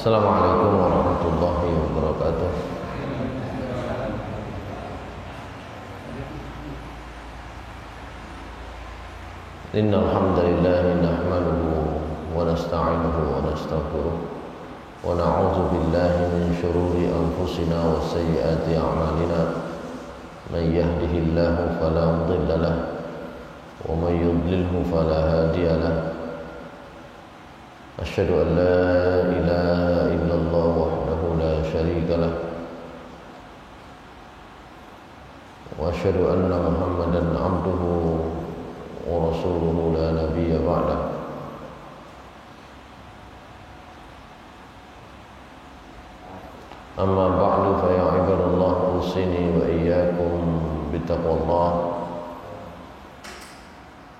Assalamualaikum warahmatullahi wabarakatuh. Innal hamdalillah nahmaduhu wa nasta'inuhu wa nastaghfiruh wa na'udzu billahi min shururi anfusina wa sayyiati a'malina. Man yahdihillahu fala mudilla lahu wa man yudlilhu fala hadiya lahu. Asyhadu an la ilaha illallah wahdahu la syarika lah wa asyhadu anna Muhammadan abduhu wa rasuluhu la nabiyya ba'dah. Amma ba'du fa ya ibadallah usini wa iyyakum bittaqwallah.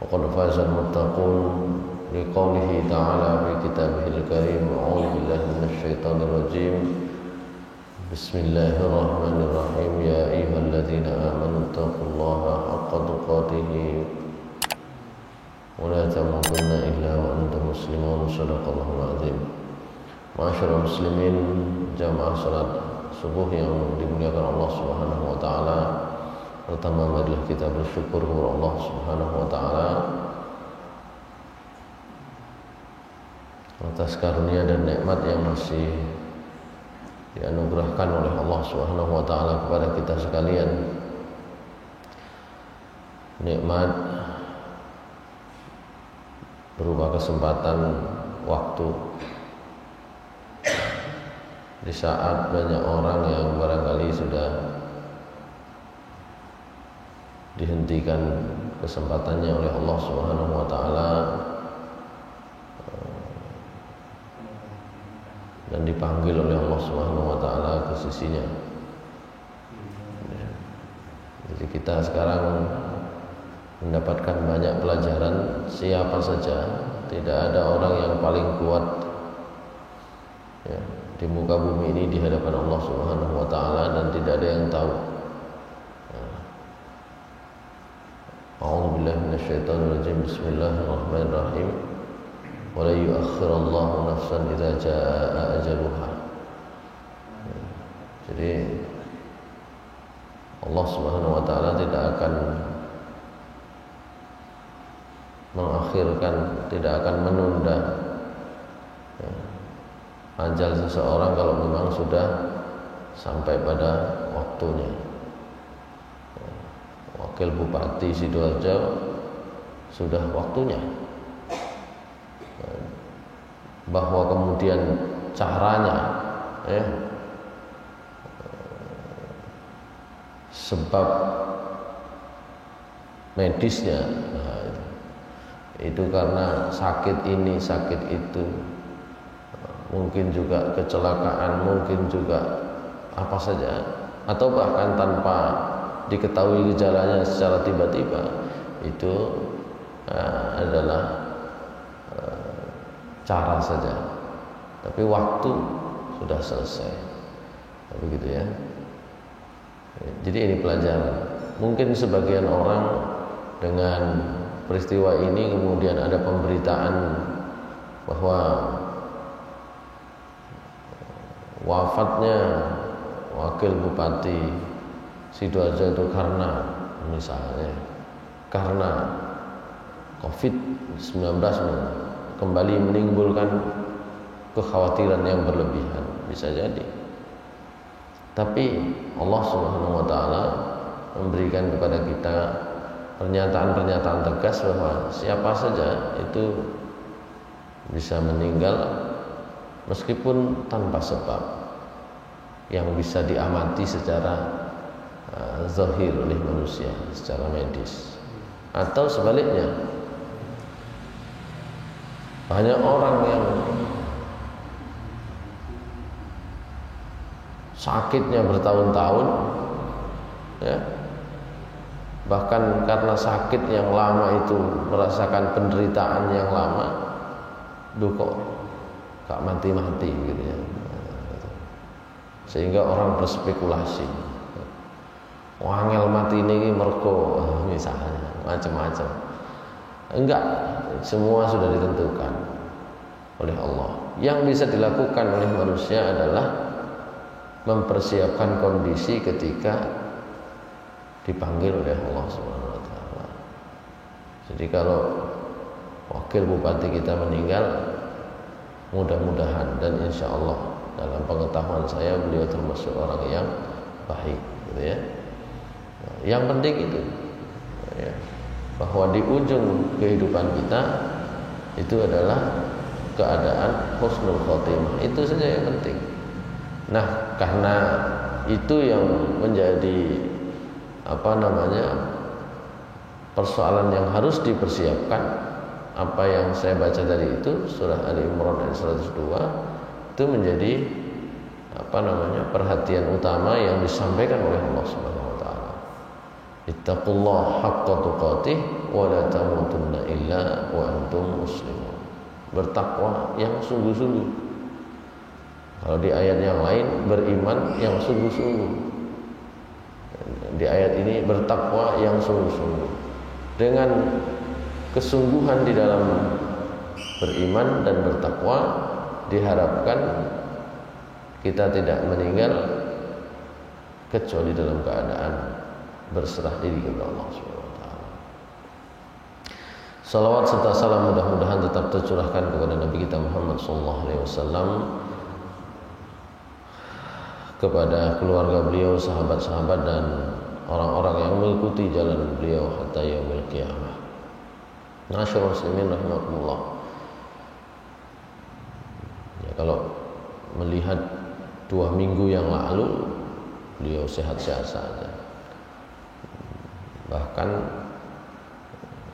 Faqad faza al-muttaqun liqaulihi ta'ala fi kitabihil karim. A'udzu billahi minasyaitonir rajim. Bismillahirrahmanirrahim. Ya ayyuhalladzina amanu taqullaha haqqa tuqatih wa la tamutunna illa wa antum muslimun. Shadaqallahul azim. Ma'asyiral muslimin, jamaah salat subuh yang dimuliakan Allah Subhanahu wa taala. Pertama marilah kita bersyukur kepada Allah Subhanahu wa taala atas karunia dan nikmat yang masih dianugerahkan oleh Allah Subhanahu wa taala kepada kita sekalian. Nikmat berupa kesempatan waktu di saat banyak orang yang barangkali sudah dihentikan kesempatannya oleh Allah Subhanahu wa taala dan dipanggil oleh Allah Subhanahu wa taala ke sisinya. Jadi kita sekarang mendapatkan banyak pelajaran. Siapa saja, tidak ada orang yang paling kuat ya, di muka bumi ini di hadapan Allah Subhanahu wa taala, dan tidak ada yang tahu. A'udzu billahi minasyaitonir rajim. Bismillahirrahmanirrahim. Wa la yu'akhkhirullahu nafsan idza jaa'a ajaluha. Jadi Allah Subhanahu wa taala tidak akan mengakhirkan, tidak akan menunda ajal seseorang kalau memang sudah sampai pada waktunya. Wakil Bupati Sidoarjo sudah waktunya. Bahwa kemudian caranya sebab medisnya itu karena sakit ini, sakit itu, mungkin juga kecelakaan, mungkin juga apa saja, atau bahkan tanpa diketahui gejalanya secara tiba-tiba, itu adalah cara saja, tapi waktu sudah selesai. Begitu ya. Jadi ini pelajaran. Mungkin sebagian orang dengan peristiwa ini kemudian ada pemberitaan bahwa wafatnya wakil bupati Sidoarjo itu karena misalnya karena COVID-19 kembali menimbulkan kekhawatiran yang berlebihan, bisa jadi. Tapi Allah Subhanahu wa taala memberikan kepada kita pernyataan-pernyataan tegas bahwa siapa saja itu bisa meninggal meskipun tanpa sebab yang bisa diamati secara zahir oleh manusia, secara medis. Atau sebaliknya, banyak orang yang sakitnya bertahun-tahun ya, bahkan karena sakit yang lama itu merasakan penderitaan yang lama, kok gak mati-mati gitu ya. Sehingga orang berspekulasi, wangel mati ini mergo misalnya macam-macam. Enggak, semua sudah ditentukan. oleh Allah. Yang bisa dilakukan oleh manusia adalah mempersiapkan kondisi ketika dipanggil oleh Allah Subhanahu wa taala. Jadi kalau wakil bupati kita meninggal, mudah-mudahan dan insya Allah dalam pengetahuan saya beliau termasuk orang yang baik, gitu ya. Yang penting itu ya, bahwa di ujung kehidupan kita itu adalah keadaan husnul khotimah, itu saja yang penting. Nah, karena itu yang menjadi persoalan yang harus dipersiapkan. Apa yang saya baca tadi itu surah Ali Imran ayat 102 itu menjadi perhatian utama yang disampaikan oleh Allah Subhanahu wa taala. Ittaqullaha haqqa tuqatih wa la tamutunna illa wa antum muslimun. Bertakwa yang sungguh-sungguh. Kalau di ayat yang lain beriman yang sungguh-sungguh. Di ayat ini bertakwa yang sungguh-sungguh. Dengan kesungguhan di dalam beriman dan bertakwa diharapkan kita tidak meninggal kecuali dalam keadaan berserah diri kepada Allah Subhanahu wa taala. Salawat serta salam mudah-mudahan tetap tercurahkan kepada Nabi kita Muhammad sallallahu alaihi wasallam, kepada keluarga beliau, sahabat-sahabat dan orang-orang yang mengikuti jalan beliau hatta yaumil qiyamah. Ma'asyiral muslimin rahimakumullah. Ya, kalau melihat 2 minggu yang lalu beliau sehat-sehat saja. Bahkan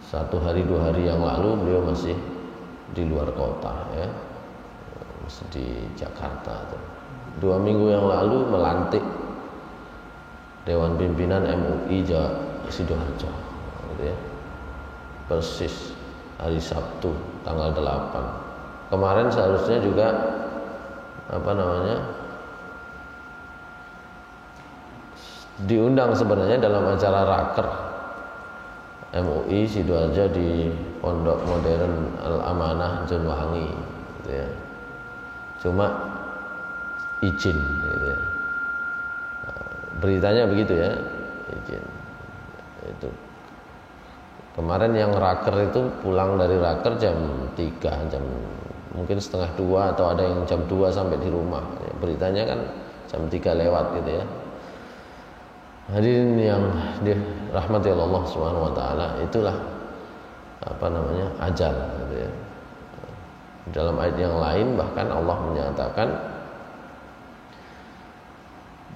1 hari 2 hari yang lalu beliau masih di luar kota, ya, masih di Jakarta. 2 minggu yang lalu melantik Dewan Pimpinan MUI Sidoarjo, gitu ya. Persis hari Sabtu tanggal 8. Kemarin seharusnya juga diundang sebenarnya dalam acara raker MUI Sidoarjo di Pondok Modern Al-Amanah Jonwangi, gitu ya. Cuma izin, gitu ya. Beritanya begitu ya, izin. Itu kemarin yang raker itu pulang dari raker jam 3, mungkin setengah 2 atau ada yang jam 2 sampai di rumah. Beritanya kan jam 3 lewat, gitu ya. Hadirin yang dirahmati Allah Subhanahu wa taala, itulah ajal, gitu ya. Dalam ayat yang lain bahkan Allah menyatakan,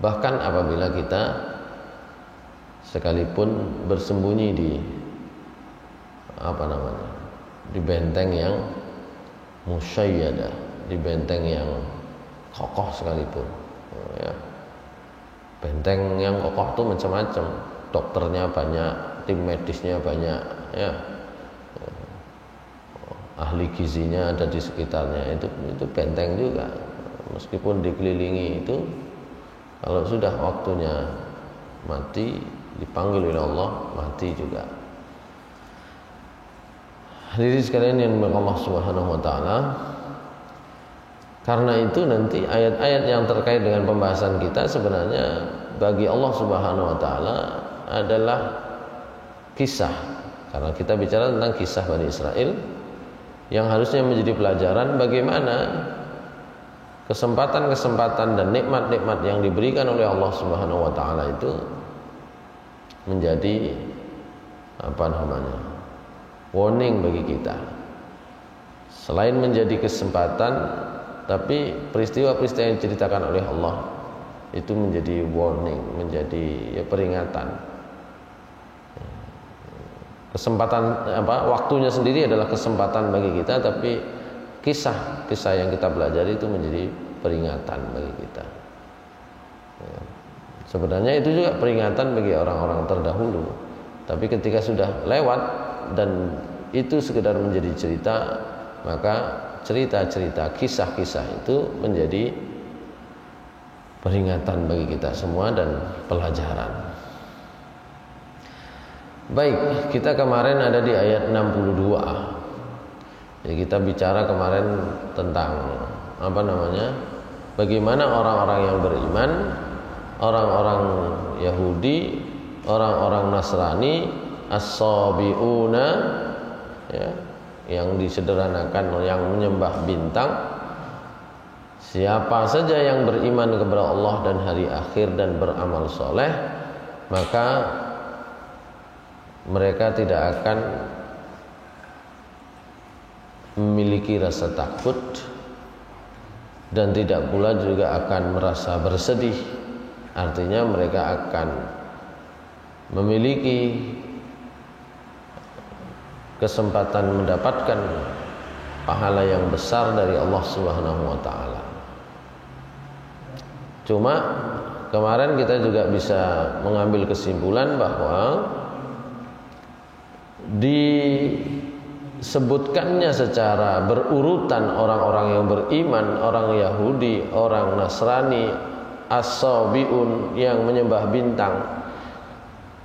bahkan apabila kita sekalipun bersembunyi di di benteng yang musyayyadah, di benteng yang kokoh sekalipun, ya. Benteng yang kokoh itu macam-macam, dokternya banyak, tim medisnya banyak, ya. Ahli gizinya ada di sekitarnya, itu benteng juga. Meskipun dikelilingi itu, kalau sudah waktunya mati, dipanggil oleh Allah, mati juga. Hadirin sekalian yang dimuliakan Allah Subhanahu wa taala, karena itu nanti ayat-ayat yang terkait dengan pembahasan kita sebenarnya bagi Allah Subhanahu wa taala adalah kisah. Karena kita bicara tentang kisah Bani Israel yang harusnya menjadi pelajaran bagaimana kesempatan-kesempatan dan nikmat-nikmat yang diberikan oleh Allah Subhanahu wa taala itu menjadi warning bagi kita. Selain menjadi kesempatan, tapi peristiwa-peristiwa yang diceritakan oleh Allah itu menjadi warning, menjadi peringatan. Kesempatan waktunya sendiri adalah kesempatan bagi kita, tapi kisah-kisah yang kita pelajari itu menjadi peringatan bagi kita. Sebenarnya itu juga peringatan bagi orang-orang terdahulu. Tapi ketika sudah lewat dan itu sekedar menjadi cerita, maka cerita-cerita, kisah-kisah itu menjadi peringatan bagi kita semua dan pelajaran. Baik, kita kemarin ada di ayat 62. Jadi kita bicara kemarin tentang bagaimana orang-orang yang beriman, orang-orang Yahudi, orang-orang Nasrani, as-sabiuna, ya, yang disederhanakan, yang menyembah bintang. Siapa saja yang beriman kepada Allah dan hari akhir dan beramal soleh, maka mereka tidak akan memiliki rasa takut dan tidak pula juga akan merasa bersedih. Artinya mereka akan memiliki kesempatan mendapatkan pahala yang besar dari Allah Subhanahu wa taala. Cuma kemarin kita juga bisa mengambil kesimpulan bahwa disebutkannya secara berurutan orang-orang yang beriman, orang Yahudi, orang Nasrani, as-sabiun yang menyembah bintang,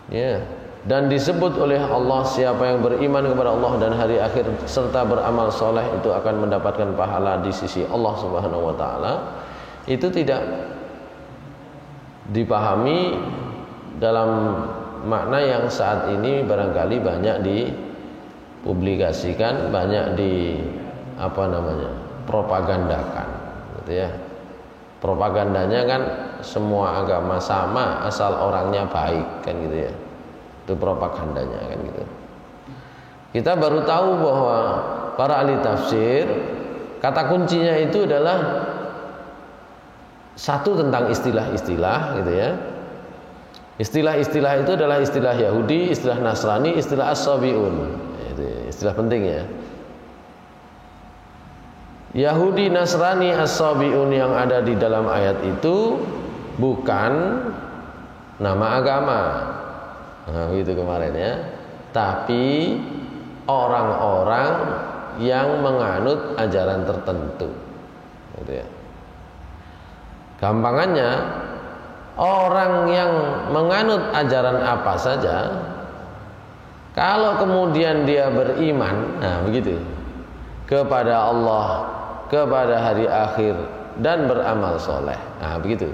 ya, dan disebut oleh Allah siapa yang beriman kepada Allah dan hari akhir serta beramal soleh itu akan mendapatkan pahala di sisi Allah Subhanahu wa taala. Itu tidak dipahami dalam makna yang saat ini barangkali banyak dipublikasikan, banyak propagandakan, gitu ya. Propagandanya kan semua agama sama asal orangnya baik, kan gitu ya. Itu propagandanya, kan gitu. Kita baru tahu bahwa para ahli tafsir kata kuncinya itu adalah satu tentang istilah-istilah, gitu ya. Istilah-istilah itu adalah istilah Yahudi, istilah Nasrani, istilah as-sabiun. Itu istilah penting ya. Yahudi, Nasrani, as-sabiun yang ada di dalam ayat itu bukan nama agama. Nah, gitu kemarin ya. Tapi orang-orang yang menganut ajaran tertentu, gitu ya. Gampangannya, orang yang menganut ajaran apa saja, kalau kemudian dia beriman, nah begitu, kepada Allah, kepada hari akhir dan beramal soleh, nah begitu.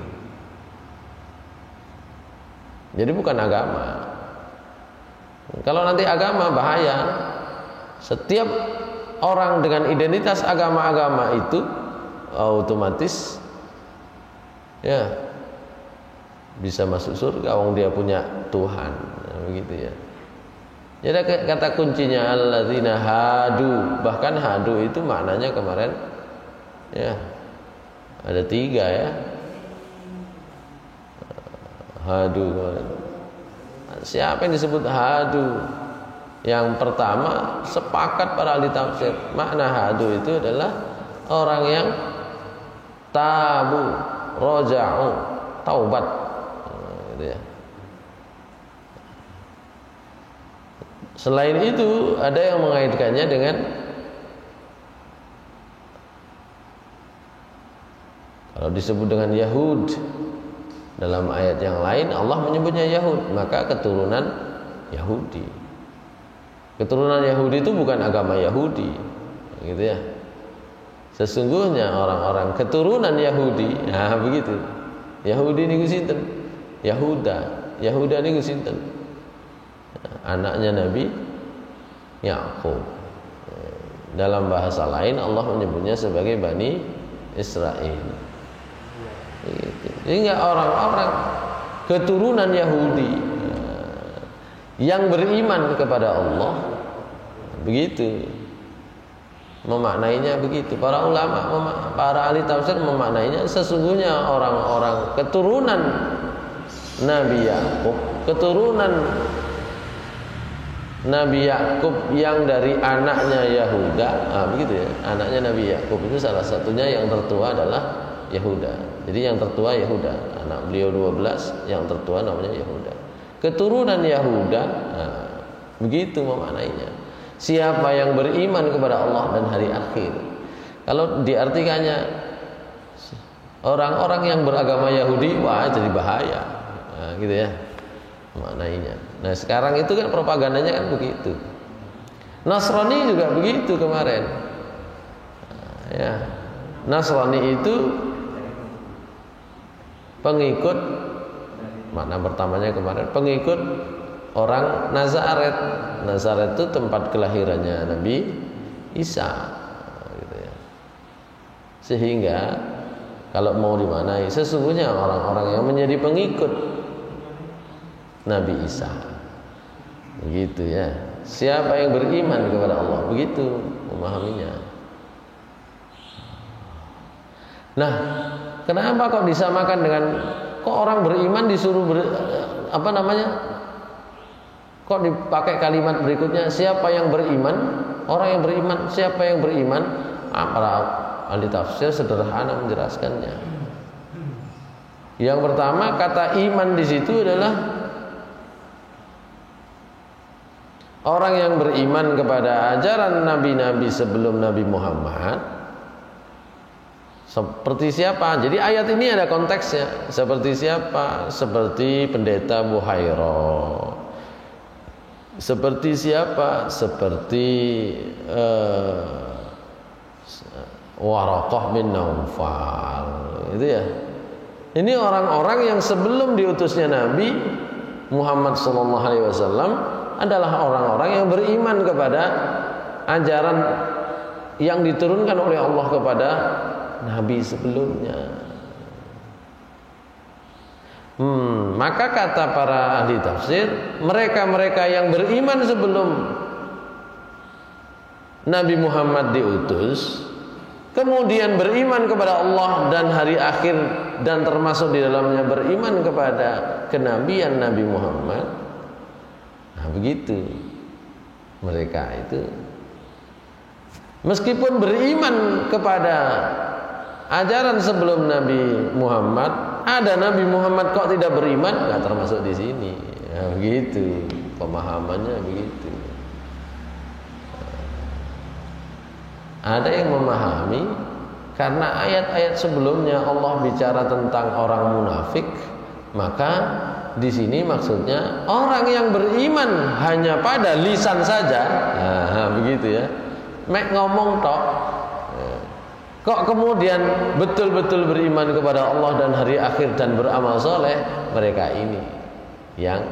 Jadi bukan agama. Kalau nanti agama bahaya. Setiap orang dengan identitas agama-agama itu otomatis ya bisa masuk surga, wong dia punya Tuhan, nah, begitu ya. Jadi kata kuncinya alladzina hadu, bahkan hadu itu maknanya kemarin ya ada 3 ya. Hadu kemarin. Siapa yang disebut hadu? Yang pertama, sepakat para ahli tafsir, makna hadu itu adalah orang yang tabu, roja'u, taubat, gitu ya. Selain itu ada yang mengaitkannya dengan kalau disebut dengan Yahud dalam ayat yang lain Allah menyebutnya Yahud, maka keturunan Yahudi. Keturunan Yahudi itu bukan agama Yahudi, gitu ya. Sesungguhnya orang-orang keturunan Yahudi, nah begitu. Yahudi niku sinten? Yahuda niku sinten? Anaknya Nabi Yakub. Dalam bahasa lain Allah menyebutnya sebagai Bani Israel. Hingga orang-orang keturunan Yahudi yang beriman kepada Allah, begitu memaknainya begitu. Para ulama, para ahli tafsir memaknainya sesungguhnya orang-orang keturunan Nabi Yakub, keturunan Nabi Yakub yang dari anaknya Yahuda, nah, begitu ya. Anaknya Nabi Yakub itu salah satunya yang tertua adalah Yahuda. Jadi yang tertua Yahuda, anak beliau 12, yang tertua namanya Yahuda. Keturunan Yahuda, nah, begitu memaknainya. Siapa yang beriman kepada Allah dan hari akhir. Kalau diartikannya orang-orang yang beragama Yahudi, wah jadi bahaya, nah, gitu ya maknainya. Nah sekarang itu kan propagandanya kan begitu. Nasrani juga begitu kemarin. Ya, Nasrani itu pengikut, makna pertamanya kemarin, pengikut orang Nazaret. Nazaret itu tempat kelahirannya Nabi Isa, gitu ya. Sehingga kalau mau dimaknai, sesungguhnya orang-orang yang menjadi pengikut Nabi Isa, begitu ya. Siapa yang beriman kepada Allah, begitu memahaminya. Nah, kenapa kok disamakan dengan, kok orang beriman disuruh kok dipakai kalimat berikutnya, siapa yang beriman? Orang yang beriman, siapa yang beriman? Para ahli tafsir sederhana menjelaskannya. Yang pertama, kata iman di situ adalah orang yang beriman kepada ajaran nabi-nabi sebelum Nabi Muhammad. Seperti siapa? Jadi ayat ini ada konteksnya. Seperti siapa? Seperti pendeta Buhairah. Seperti siapa? Seperti Waraqah bin Naufal. Itu ya. Ini orang-orang yang sebelum diutusnya Nabi Muhammad SAW adalah orang-orang yang beriman kepada ajaran yang diturunkan oleh Allah kepada Nabi sebelumnya. Maka kata para ahli tafsir, mereka-mereka yang beriman sebelum Nabi Muhammad diutus, kemudian beriman kepada Allah dan hari akhir, dan termasuk di dalamnya beriman kepada kenabian Nabi Muhammad. Nah, begitu mereka itu meskipun beriman kepada ajaran sebelum Nabi Muhammad, ada Nabi Muhammad kok tidak beriman, nggak termasuk di sini. Ya, begitu pemahamannya, begitu. Ada yang memahami karena ayat-ayat sebelumnya Allah bicara tentang orang munafik, maka di sini maksudnya orang yang beriman hanya pada lisan saja. Nah, begitu ya. Mek ngomong tok. Kok kemudian betul-betul beriman kepada Allah dan hari akhir dan beramal soleh, mereka ini yang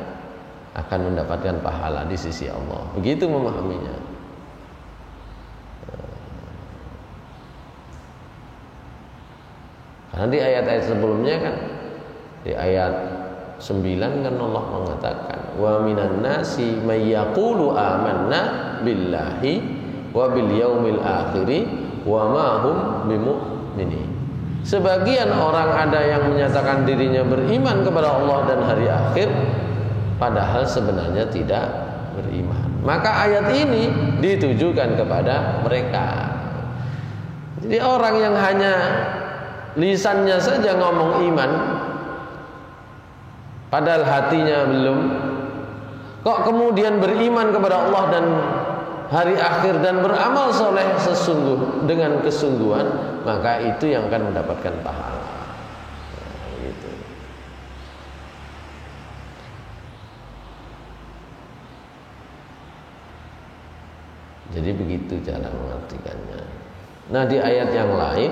akan mendapatkan pahala di sisi Allah. Begitu memahaminya. Karena di ayat-ayat sebelumnya kan, di ayat 9 kan Allah mengatakan, wa minan nasi may yaqulu amanna billahi wa bil yaumil akhiri wa ma hum bimu'minin. Sebagian orang ada yang menyatakan dirinya beriman kepada Allah dan hari akhir, padahal sebenarnya tidak beriman. Maka ayat ini ditujukan kepada mereka. Jadi orang yang hanya lisannya saja ngomong iman, padahal hatinya belum, kok kemudian beriman kepada Allah dan hari akhir dan beramal soleh dengan kesungguhan, maka itu yang akan mendapatkan pahala. Nah, gitu. Jadi begitu cara mengartikannya. Nah, di ayat yang lain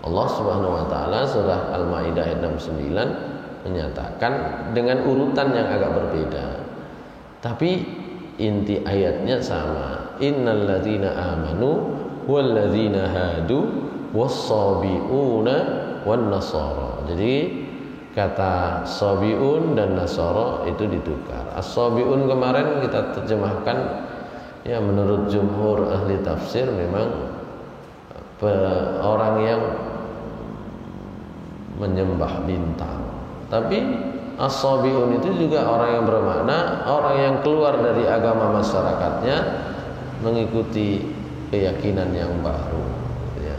Allah Subhanahu wa taala surah Al-Maidah ayat 69 menyatakan dengan urutan yang agak berbeda. Tapi inti ayatnya sama. Innal ladzina amanu wal ladzina hadu was-sabiuna wan nasara. Jadi kata sabiun dan nasara itu ditukar. As-sabiun kemarin kita terjemahkan ya menurut jumhur ahli tafsir memang orang yang menyembah bintang. Tapi as-sabiun itu juga orang yang bermakna orang yang keluar dari agama masyarakatnya mengikuti keyakinan yang baru ya.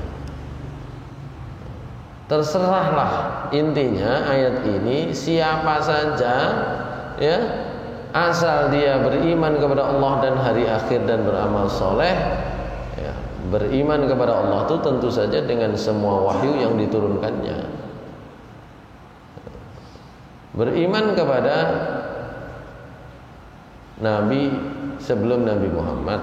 Terserahlah, intinya ayat ini siapa saja ya, asal dia beriman kepada Allah dan hari akhir dan beramal soleh ya. Beriman kepada Allah itu tentu saja dengan semua wahyu yang diturunkannya. Beriman kepada Nabi sebelum Nabi Muhammad,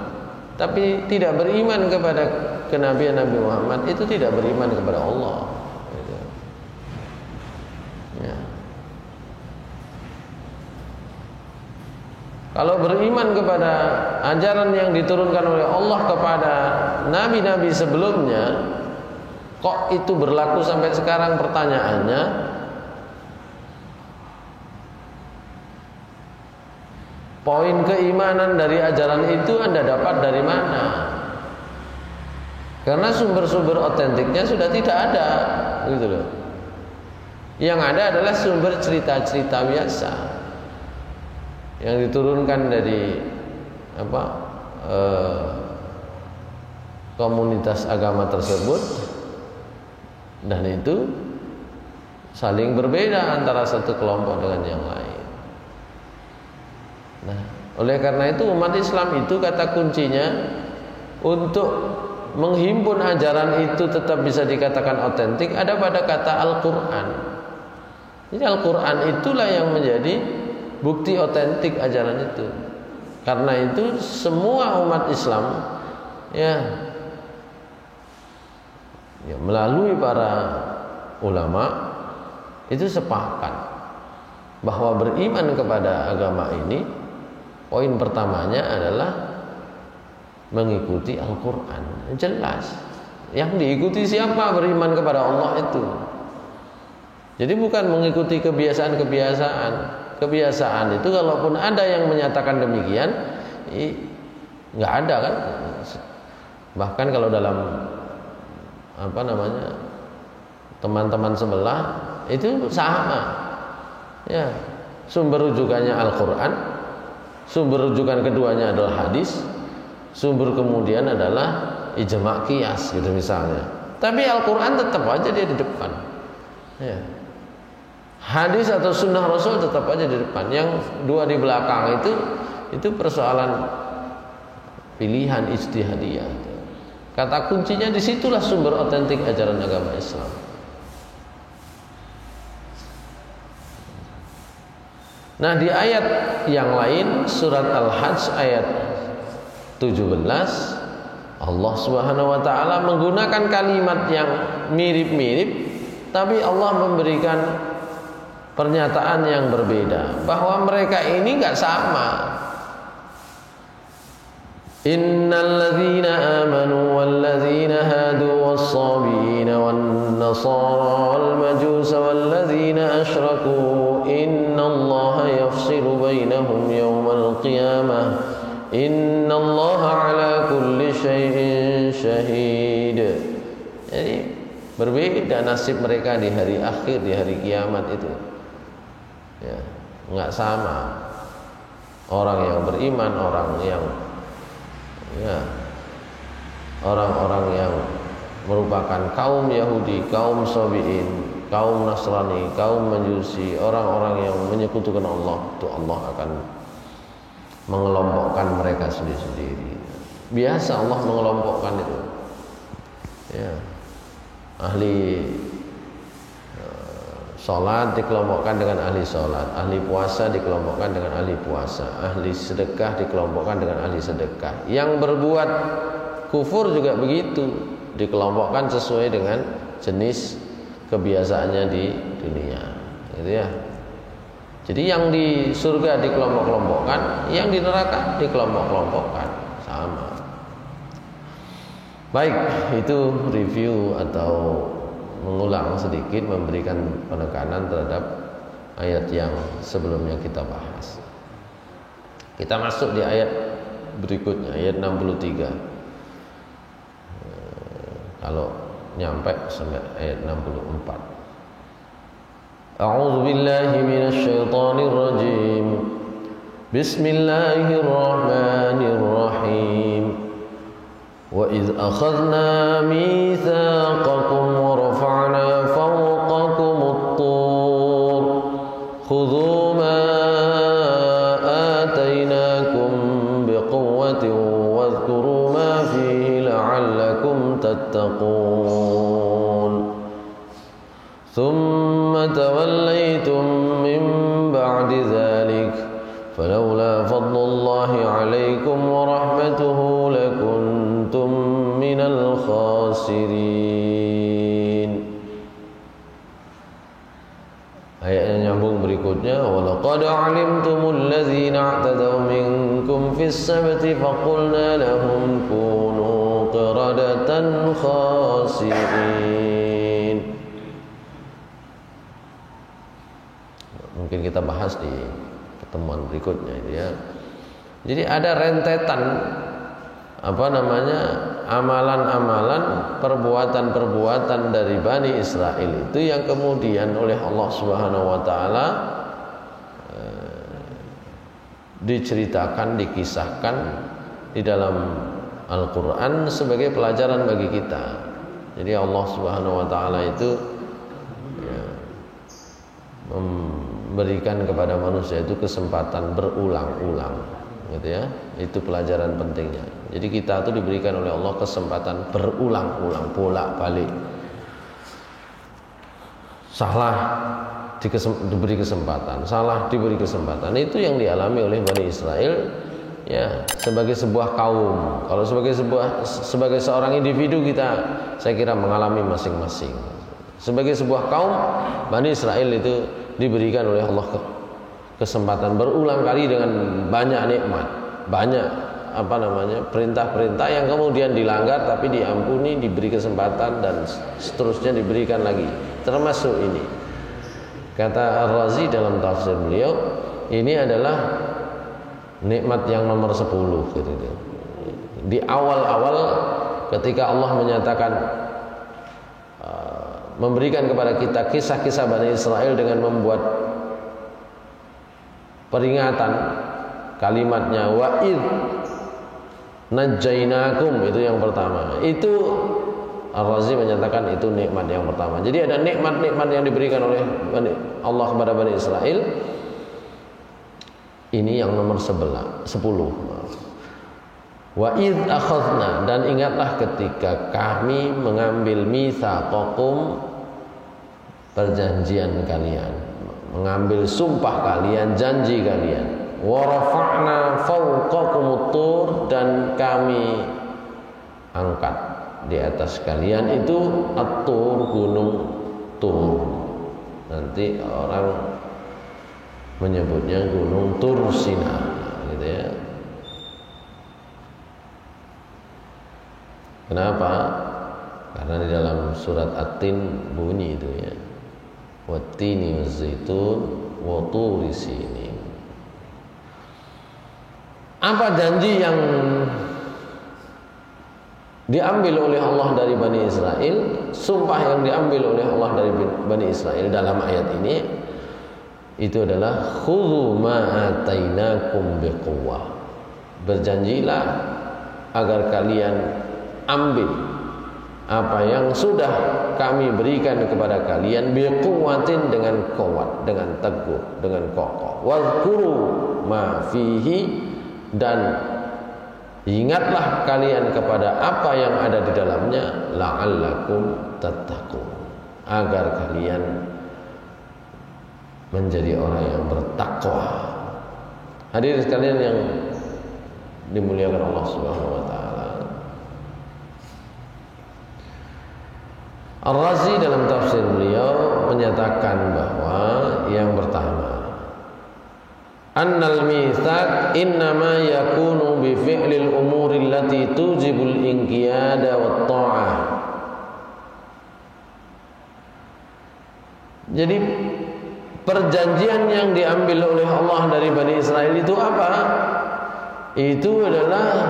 tapi tidak beriman kepada kenabian Nabi Muhammad itu tidak beriman kepada Allah. Gitu. Ya. Kalau beriman kepada ajaran yang diturunkan oleh Allah kepada nabi-nabi sebelumnya, kok itu berlaku sampai sekarang? Pertanyaannya, poin keimanan dari ajaran itu Anda dapat dari mana? Karena sumber-sumber otentiknya sudah tidak ada, gitu loh. Yang ada adalah sumber cerita-cerita biasa yang diturunkan dari komunitas agama tersebut, dan itu saling berbeda antara satu kelompok dengan yang lain. Nah, oleh karena itu umat Islam itu kata kuncinya untuk menghimpun ajaran itu tetap bisa dikatakan otentik ada pada kata Al-Quran. Jadi Al-Quran itulah yang menjadi bukti otentik ajaran itu. Karena itu semua umat Islam ya melalui para ulama itu sepakat bahwa beriman kepada agama ini, poin pertamanya adalah mengikuti Al-Quran. Jelas. Yang diikuti siapa? Beriman kepada Allah itu. Jadi bukan mengikuti kebiasaan-kebiasaan. Kebiasaan itu kalaupun ada yang menyatakan demikian, nggak ada kan. Bahkan kalau dalam teman-teman sebelah itu sama. Ya, sumber rujukannya Al-Quran, sumber rujukan keduanya adalah hadis, sumber kemudian adalah ijma' qiyas gitu misalnya. Tapi Al-Quran tetap aja dia di depan. Ya. Hadis atau sunnah Rasul tetap aja di depan. Yang dua di belakang itu persoalan pilihan ijtihadiyah. Kata kuncinya disitulah sumber otentik ajaran agama Islam. Nah, di ayat yang lain surat Al-Hajj ayat 17 Allah Subhanahu wa taala menggunakan kalimat yang mirip-mirip, tapi Allah memberikan pernyataan yang berbeda bahwa mereka ini enggak sama. Innal ladzina amanu wal ladzina hadu was-sabiina wan nasara wal majusa wal ladzina asyraku innallaha yafsilu bainahum yawmal qiyamah innallaha ala kulli syai'in syahid. Jadi berbeda nasib mereka di hari akhir, di hari kiamat itu. Ya, enggak sama. Orang yang beriman, orang yang merupakan kaum Yahudi, kaum Sabi'in, kaum Nasrani, kaum Majusi, orang-orang yang menyekutukan Allah, itu Allah akan mengelompokkan mereka sendiri-sendiri. Biasa Allah mengelompokkan itu. Ya. Ahli sholat dikelompokkan dengan ahli sholat, ahli puasa dikelompokkan dengan ahli puasa, ahli sedekah dikelompokkan dengan ahli sedekah. Yang berbuat kufur juga begitu, dikelompokkan sesuai dengan jenis kebiasaannya di dunia, gitu ya. Jadi yang di surga dikelompok-kelompokkan, yang di neraka dikelompok-kelompokkan, sama. Baik, itu review atau mengulang sedikit, memberikan penekanan terhadap ayat yang sebelumnya kita bahas. Kita masuk di ayat berikutnya, ayat 63. Kalau nyampe sampai ayat 64. A'udzu billahi minasy syaithanir rajim. Bismillahirrahmanirrahim. وَإِذْ أَخَذْنَا مِيثَاقَكُمْ وَرَفَعْنَا فَوْقَكُمُ الطُّورَ خُذُوا مَا آتَيْنَاكُمْ بِقُوَّةٍ وَاذْكُرُوا مَا فِيهِ لَعَلَّكُمْ تَتَّقُونَ ثُمَّ تَوَلَّيْتُمْ مِنْ بَعْدِ ذَلِكَ فَلَوْلَا فَضْلُ اللَّهِ عَلَيْكُمْ وَرَحْمَتُهُ لَكُنْتُمْ مِنَ minal khasirin. Ayat yang nyambung berikutnya, walaqad alimtumul ladzina i'tadaw minkum fis sabti faqulna lahum kunu qiradatan khasirin. Mungkin kita bahas di pertemuan berikutnya itu ya. Jadi ada rentetan amalan-amalan, perbuatan-perbuatan dari Bani Israel itu yang kemudian oleh Allah Subhanahu wa taala diceritakan, dikisahkan di dalam Al-Qur'an sebagai pelajaran bagi kita. Jadi Allah Subhanahu wa taala itu memberikan kepada manusia itu kesempatan berulang-ulang, gitu ya. Itu pelajaran pentingnya. Jadi kita itu diberikan oleh Allah kesempatan berulang-ulang, bolak-balik. Salah diberi kesempatan, salah diberi kesempatan. Itu yang dialami oleh Bani Israel ya, sebagai sebuah kaum. Kalau sebagai seorang individu saya kira mengalami masing-masing. Sebagai sebuah kaum, Bani Israel itu diberikan oleh Allah kesempatan berulang kali dengan banyak nikmat, banyak perintah-perintah yang kemudian dilanggar tapi diampuni, diberi kesempatan dan seterusnya diberikan lagi. Termasuk ini, kata Ar-Razi dalam tafsir beliau, ini adalah nikmat yang nomor 10 gitu. Di awal-awal ketika Allah menyatakan memberikan kepada kita kisah-kisah Bani Israel dengan membuat peringatan, kalimatnya wa'id najjainakum, itu yang pertama. Itu Ar-Razi menyatakan itu nikmat yang pertama. Jadi ada nikmat-nikmat yang diberikan oleh Allah kepada Bani Israel. Ini yang nomor 10. Wa'id akhadna, dan ingatlah ketika kami mengambil mitsaqakum, perjanjian kalian, mengambil sumpah kalian, janji kalian. Wa rafa'na fawqakumut tur, dan kami angkat di atas kalian itu at-tur, gunung Tur. Nanti orang menyebutnya gunung Tur Sina, gitu ya. Kenapa? Karena di dalam surat At-Tin bunyi itu ya, wattini wazzaitun wa turi sinin. Apa janji yang diambil oleh Allah dari Bani Israel, sumpah yang diambil oleh Allah dari Bani Israel dalam ayat ini, itu adalah khudhu ma atainakum biquwwah. Berjanjilah agar kalian ambil apa yang sudah kami berikan kepada kalian biquwwatin, dengan kuat, dengan teguh, dengan kokoh. Wadhkuru ma fihi, dan ingatlah kalian kepada apa yang ada di dalamnya, la'allakum tattaqun, agar kalian menjadi orang yang bertakwa. Hadirin sekalian yang dimuliakan Allah Subhanahu wa taala. Ar-Razi dalam tafsir beliau menyatakan bahwa yang pertama, annal mitsaq innama yakunu bi fi'lil umuri allati tujibul inqiyada wat ta'ah. Jadi perjanjian yang diambil oleh Allah dari Bani Israel itu apa? Itu adalah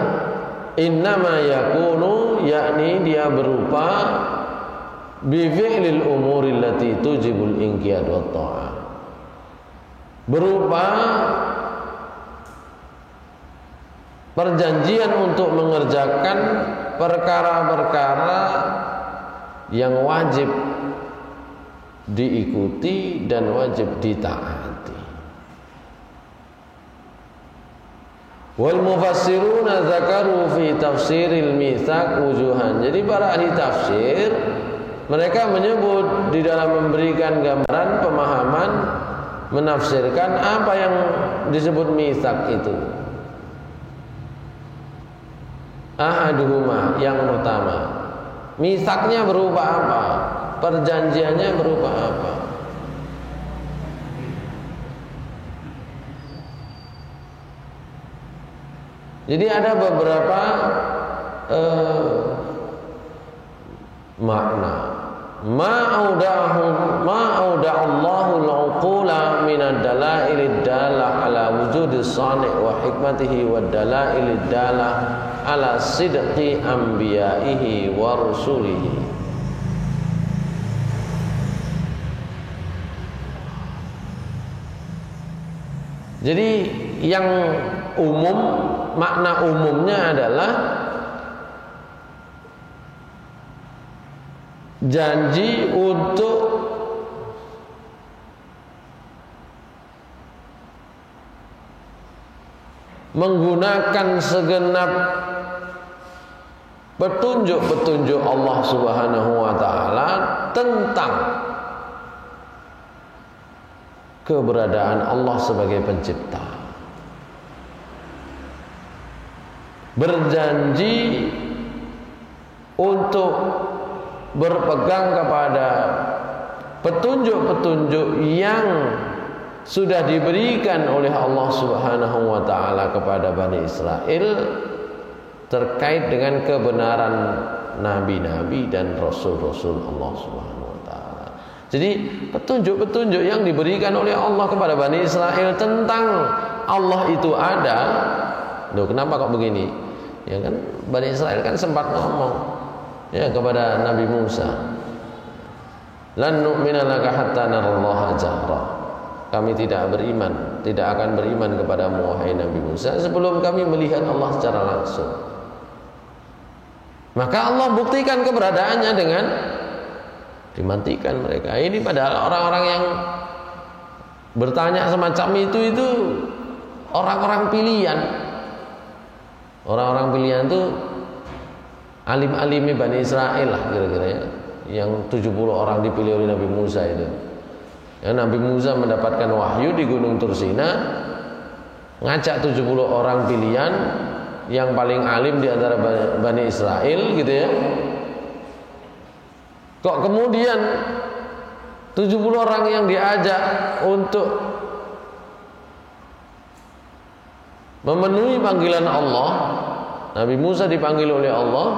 innama yakunu, yakni dia berupa bi fi'lil umuri allati tujibul inqiyad wat ta'ah, berupa perjanjian untuk mengerjakan perkara-perkara yang wajib diikuti dan wajib ditaati. Wal mufassiruna dzakaru fi tafsiril mitsaq wujuhan. Jadi para ahli tafsir mereka menyebut di dalam memberikan gambaran, pemahaman, menafsirkan apa yang disebut mitsaq itu. Ahaduhuma, yang pertama, mitsaknya berupa apa? Perjanjiannya berupa apa? Jadi ada beberapa makna. Ma'auda'allahu al-uqula min ad-dalail ad-dalah ala wujudi sani' wa hikmatihi wa ad-dalail ad-dalah ala sidqi anbiya'ihi wa rusulihi. Jadi yang umum, makna umumnya adalah janji untuk menggunakan segenap petunjuk-petunjuk Allah Subhanahu wa taala tentang keberadaan Allah sebagai pencipta. Berjanji untuk berpegang kepada petunjuk-petunjuk yang sudah diberikan oleh Allah Subhanahu wa taala kepada Bani Israel terkait dengan kebenaran nabi-nabi dan rasul-rasul Allah Subhanahu wa taala. Jadi petunjuk-petunjuk yang diberikan oleh Allah kepada Bani Israel tentang Allah itu ada. Loh, kenapa kok begini? Ya kan Bani Israel kan sempat ngomong ya kepada Nabi Musa, lan nu'mina laka hatta narallaha jahra. Kami tidak beriman, tidak akan beriman kepadamu wahai Nabi Musa sebelum kami melihat Allah secara langsung. Maka Allah buktikan keberadaannya dengan dimatikan mereka. Ini padahal orang-orang yang bertanya semacam itu orang-orang pilihan. Orang-orang pilihan itu alim-alimnya Bani Israel lah kira-kira ya. Yang 70 orang dipilih oleh Nabi Musa itu. Ya, Nabi Musa mendapatkan wahyu di Gunung Tursina, ngajak 70 orang pilihan yang paling alim di antara Bani Israel gitu ya. Kok kemudian 70 orang yang diajak untuk memenuhi panggilan Allah, Nabi Musa dipanggil oleh Allah,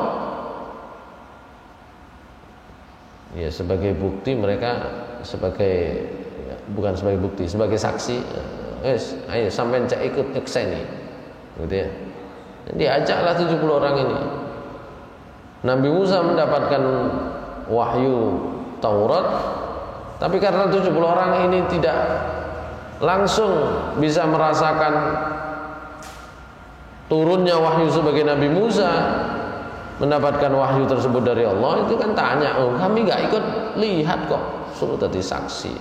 ya sebagai bukti mereka sebagai ya, bukan sebagai bukti, sebagai saksi. Ayo sampai cek ikut ekseni, gitu ya. Diajaklah 70 orang ini. Nabi Musa mendapatkan wahyu Taurat, tapi karena 70 orang ini tidak langsung bisa merasakan turunnya wahyu sebagai Nabi Musa, mendapatkan wahyu tersebut dari Allah, itu kan tanya, oh kami gak ikut lihat kok, suruh tadi saksi.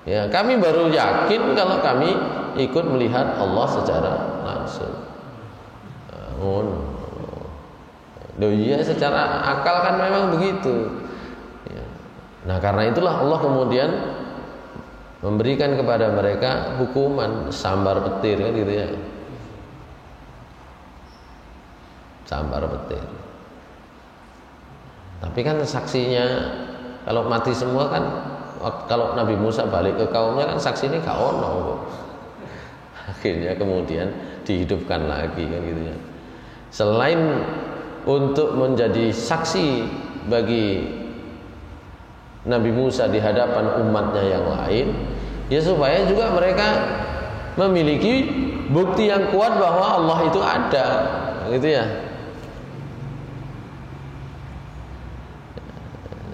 Ya, kami baru yakin kalau kami ikut melihat Allah secara langsung. Loh iya, secara akal kan memang begitu. Nah karena itulah Allah kemudian memberikan kepada mereka hukuman sambar petir kan gitu ya. Sambar petir. Tapi kan saksinya kalau mati semua kan, kalau Nabi Musa balik ke kaumnya kan saksinya gak ono. Akhirnya kemudian dihidupkan lagi kan gitu ya. Selain untuk menjadi saksi bagi Nabi Musa di hadapan umatnya yang lain, ya supaya juga mereka memiliki bukti yang kuat bahwa Allah itu ada, gitu ya.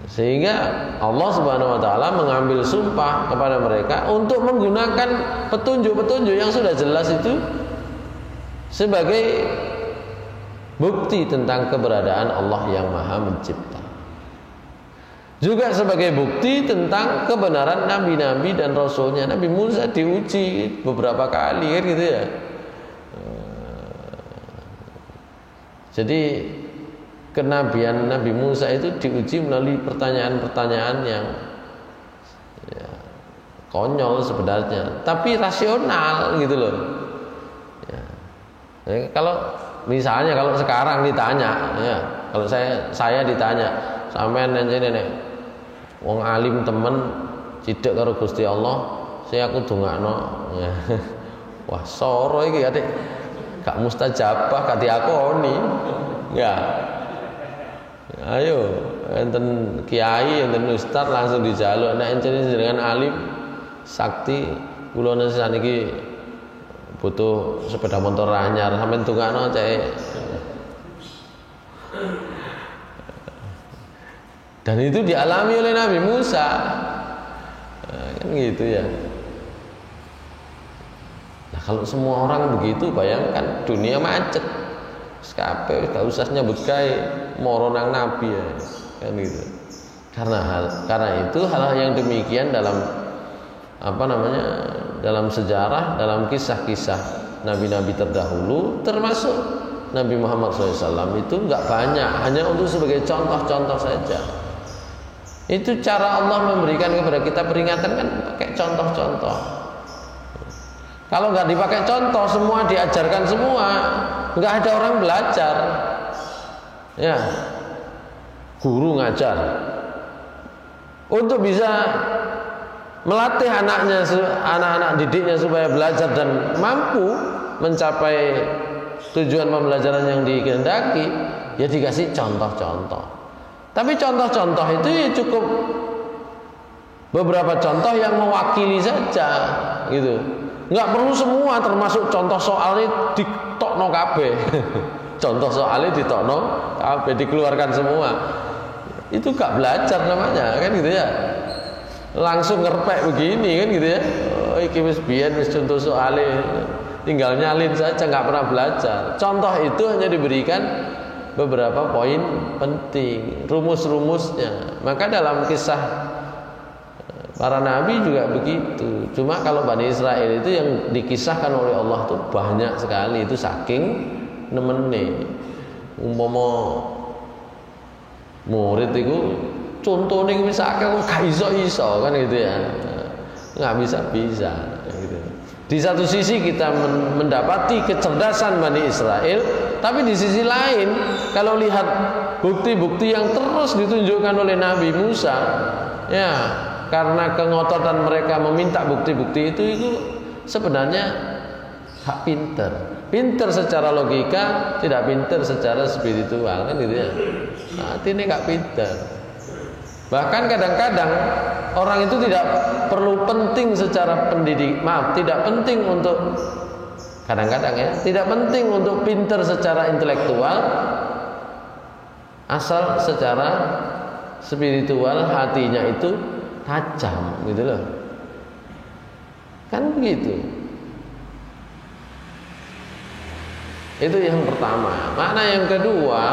Sehingga Allah Subhanahu wa taala mengambil sumpah kepada mereka untuk menggunakan petunjuk-petunjuk yang sudah jelas itu sebagai bukti tentang keberadaan Allah yang Maha Mencipta. Juga sebagai bukti tentang kebenaran nabi-nabi dan rasulnya. Nabi Musa diuji beberapa kali kan gitu ya. Jadi kenabian Nabi Musa itu diuji melalui pertanyaan-pertanyaan yang ya, konyol sebenarnya, tapi rasional gitu loh. Ya. Kalau Misalnya kalau sekarang ditanya, ya, kalau saya ditanya, sampean nenek wong alim temen cidek karo Gusti Allah, saya aku dongakno. Ya. Wah, soro iki adik. Gak mustajabah gak diakoni. Ya. Ayo, enten kiai, enten ustaz langsung dijaluk. Nek enten jenengan alim sakti kula saniki butuh sepeda motor anyar sampean tungakno cek. Dan itu dialami oleh Nabi Musa. Kan gitu ya. Nah, kalau semua orang begitu bayangkan dunia macet. Kabeh gak usah nyebut gawe moro nang nabi ya. Kan gitu. Karena itu hal-hal yang demikian dalam dalam sejarah, dalam kisah-kisah nabi-nabi terdahulu, termasuk Nabi Muhammad SAW itu nggak banyak, hanya untuk sebagai contoh-contoh saja. Itu cara Allah memberikan kepada kita peringatan kan pakai contoh-contoh. Kalau nggak dipakai contoh, semua diajarkan semua, nggak ada orang belajar. Ya, guru ngajar untuk bisa melatih anak-anak didiknya supaya belajar dan mampu mencapai tujuan pembelajaran yang dikehendaki, ya dikasih contoh-contoh. Tapi contoh-contoh itu ya cukup beberapa contoh yang mewakili saja, gitu. Nggak perlu semua, termasuk contoh soalnya ditokno kabeh. Contoh soalnya ditokno kabeh, dikeluarkan semua. Itu gak belajar namanya, kan gitu ya. Langsung ngerpek begini kan gitu ya. Oh, iki wis biyen wis contoh soalnya tinggal nyalin saja, nggak pernah belajar. Contoh itu hanya diberikan beberapa poin penting, rumus-rumusnya. Maka dalam kisah para nabi juga begitu. Cuma kalau Bani Israel itu yang dikisahkan oleh Allah tuh banyak sekali, itu saking nemene. Umpama murid itu contohnya bisa gak iso kan gitu ya, nggak bisa gitu. Di satu sisi kita mendapati kecerdasan Bani Israel, tapi di sisi lain kalau lihat bukti-bukti yang terus ditunjukkan oleh Nabi Musa, ya karena kengototan mereka meminta bukti-bukti itu sebenarnya hak pinter secara logika, tidak pinter secara spiritual kan gitu ya. Hati ini gak pinter. Bahkan kadang-kadang orang itu tidak perlu penting secara tidak penting untuk kadang-kadang ya, tidak penting untuk pinter secara intelektual, asal secara spiritual hatinya itu tajam gitu loh. Kan begitu. Itu yang pertama. Makna yang kedua,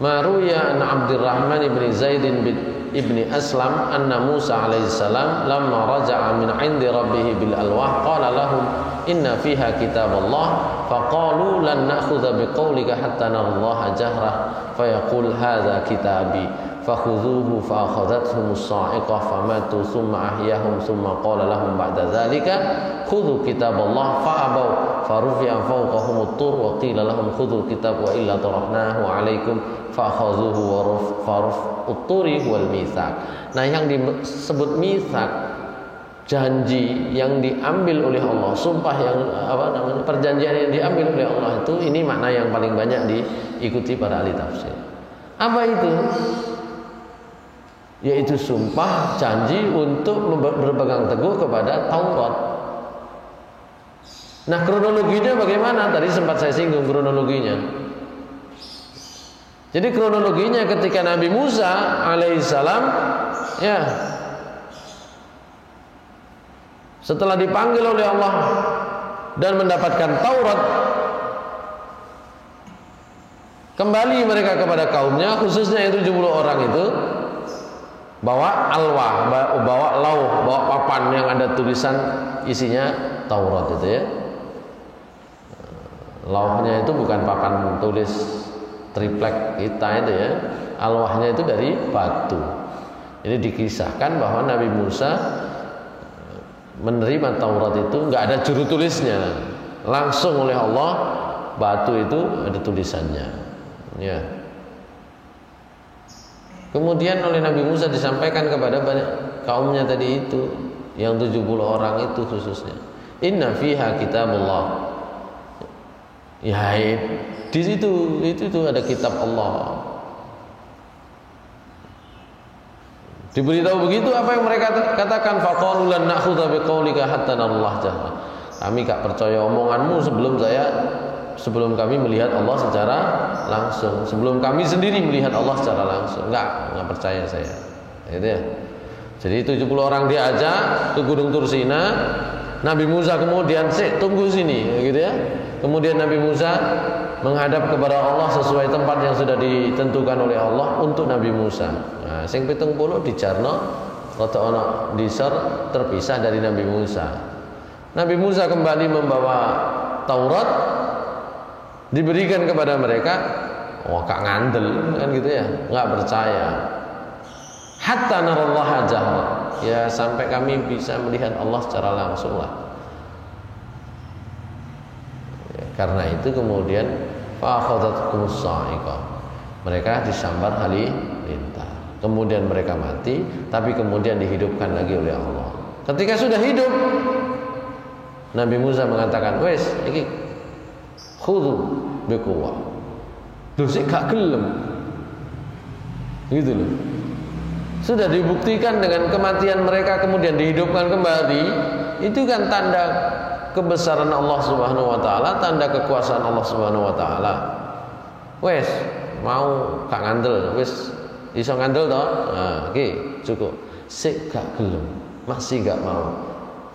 Maruya an Abdurrahman ibn Zaid ibn Aslam anna Musa alaihissalam lamma raja'a min 'indi rabbih bil alwah qala lahum inna fiha kitab Allah faqalu lan na'khudha biqaulika hatta narallaha jahrah fayaqul hadza kitabi fakhudhuhu fa'akhadhathum as-sa'iqah famatu thumma ahyahum thumma qala lahum ba'da dhalika khudhu kitab Allah fa'abaw farufi'a fawqahum at-tur wa qila lahum khudhu kitab wa illa tarahnahu 'alaikum fa'akhadhuhu wa faruf at-turi wal mitsaq. Nah, yang disebut mitsaq, janji yang diambil oleh Allah, sumpah yang perjanjian yang diambil oleh Allah itu, ini makna yang paling banyak diikuti para ahli tafsir. Apa itu? Yaitu sumpah, janji untuk berpegang teguh kepada Taurat. Nah, kronologinya bagaimana? Tadi sempat saya singgung kronologinya. Jadi kronologinya ketika Nabi Musa alaihissalam, ya, setelah dipanggil oleh Allah dan mendapatkan Taurat, kembali mereka kepada kaumnya, khususnya yang 70 orang itu, bawa alwah, bawa lauh, bawa papan yang ada tulisan isinya Taurat itu ya. Lauhnya itu bukan papan tulis triplek kita itu ya. Alwahnya itu dari batu. Jadi dikisahkan bahwa Nabi Musa menerima Taurat itu nggak ada juru tulisnya, langsung oleh Allah batu itu ada tulisannya. Ya. Kemudian oleh Nabi Musa disampaikan kepada banyak kaumnya tadi itu, yang 70 orang itu khususnya. Inna fiha kitabullah. Ya, di situ itu ada kitab Allah. Diberitahu begitu, apa yang mereka katakan? Faqalu lan na'khudha biqaulika hatta narallah jahra. Kami gak percaya omonganmu sebelum kami melihat Allah secara langsung. Sebelum kami sendiri melihat Allah secara langsung. Enggak percaya saya. Gitu ya. Jadi 70 orang diajak ke Gunung Tursina. Nabi Musa kemudian tunggu sini, gitu ya. Kemudian Nabi Musa menghadap kepada Allah sesuai tempat yang sudah ditentukan oleh Allah untuk Nabi Musa. Nah, sing 70 dijarno rada ana disor terpisah dari Nabi Musa. Nabi Musa kembali membawa Taurat, diberikan kepada mereka. Wah, kak ngandel kan gitu ya, nggak percaya. Hatta narallaha jahra. Ya, sampai kami bisa melihat Allah secara langsung lah. Ya, karena itu kemudian fa'akhadhatkumus sa'iqah. Mereka disambar halilintar. Kemudian mereka mati, tapi kemudian dihidupkan lagi oleh Allah. Ketika sudah hidup, Nabi Musa mengatakan, "Wes, iki khudhu biquwwah." Duh, sik gak gelem. Gitu loh. Sudah dibuktikan dengan kematian mereka kemudian dihidupkan kembali, itu kan tanda kebesaran Allah Subhanahu wa taala, tanda kekuasaan Allah Subhanahu wa taala. Wes, mau gak ngandel, wes iso ngandel toh? Nah, iki cukup. Sik gak gelem, masih gak mau.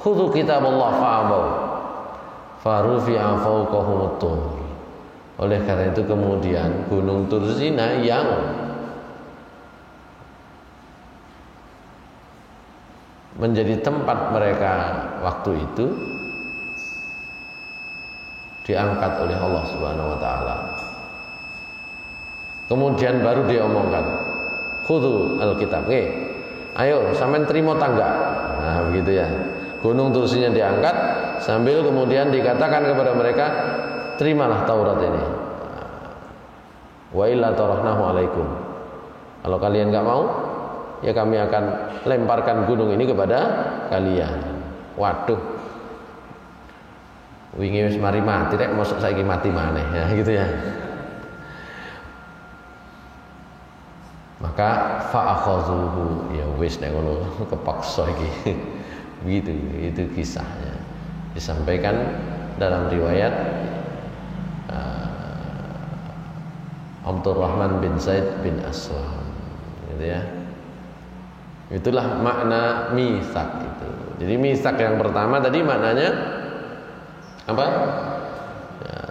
Khudhu kitabullah fa'abau. Farufi'a fawqahumut tur. Oleh karena itu kemudian Gunung Tursina yang menjadi tempat mereka waktu itu diangkat oleh Allah Subhanahu wa taala. Kemudian baru dia omongkan, khudhu alkitab. Ayo sampean terima tangga. Nah, begitu ya. Gunung Tursina diangkat sambil kemudian dikatakan kepada mereka, terimalah Taurat ini. Wa illa tarahnahu alaikum. Kalau kalian enggak mau, ya kami akan lemparkan gunung ini kepada kalian. Waduh, wingi wis mari mati rek, mosok saiki mati maneh, ya gitu ya. Maka fa'akhazuhu, ya wis nek ngono kepaksa iki. Begitu, itu kisahnya. Disampaikan dalam riwayat Abdurrahman bin Zaid bin Aslam, gitu ya. Itulah makna mitsak itu. Jadi mitsak yang pertama tadi maknanya apa? Ya,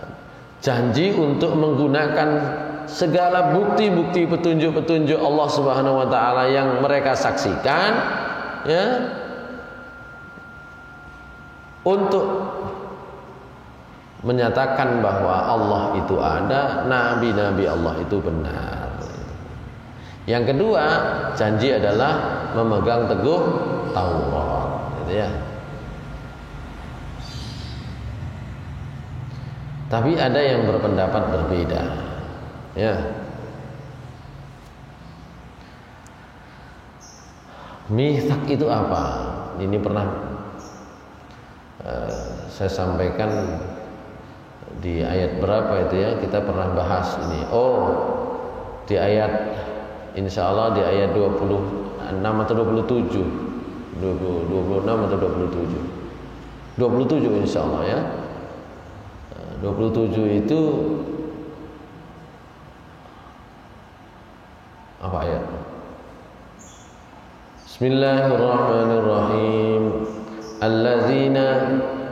janji untuk menggunakan segala bukti-bukti petunjuk-petunjuk Allah Subhanahu wa taala yang mereka saksikan, ya, untuk menyatakan bahwa Allah itu ada, nabi-nabi Allah itu benar. Yang kedua, janji adalah memegang teguh Taurat, gitu ya. Tapi ada yang berpendapat berbeda, ya. Mitsak itu apa? Ini pernah saya sampaikan di ayat berapa itu ya, kita pernah bahas ini. Oh, di ayat insya Allah di ayat 26 atau 27 26 atau 27 insya Allah ya. 27 itu apa ayat? Bismillahirrahmanirrahim. Alladzina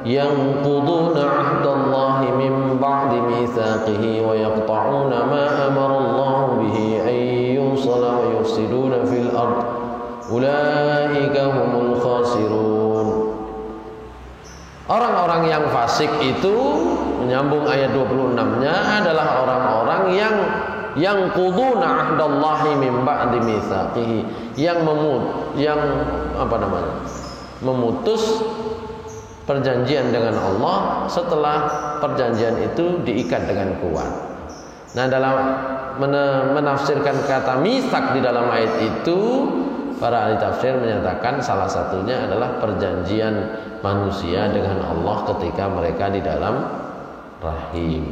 yanquduna 'ahdallahi min ba'di mitsaqihi wa yaqta'una ma amara Allah bihi an yusala wa yufsiduna fil ard ulaika humul khasirun. Orang-orang yang fasik itu, menyambung ayat 26-nya, adalah orang-orang yang quduna 'ahdallahi min ba'di mitsaqihi, yang memutus perjanjian dengan Allah setelah perjanjian itu diikat dengan kuat. Nah, dalam menafsirkan kata mitsak di dalam ayat itu, para ahli tafsir menyatakan salah satunya adalah perjanjian manusia dengan Allah ketika mereka di dalam rahim,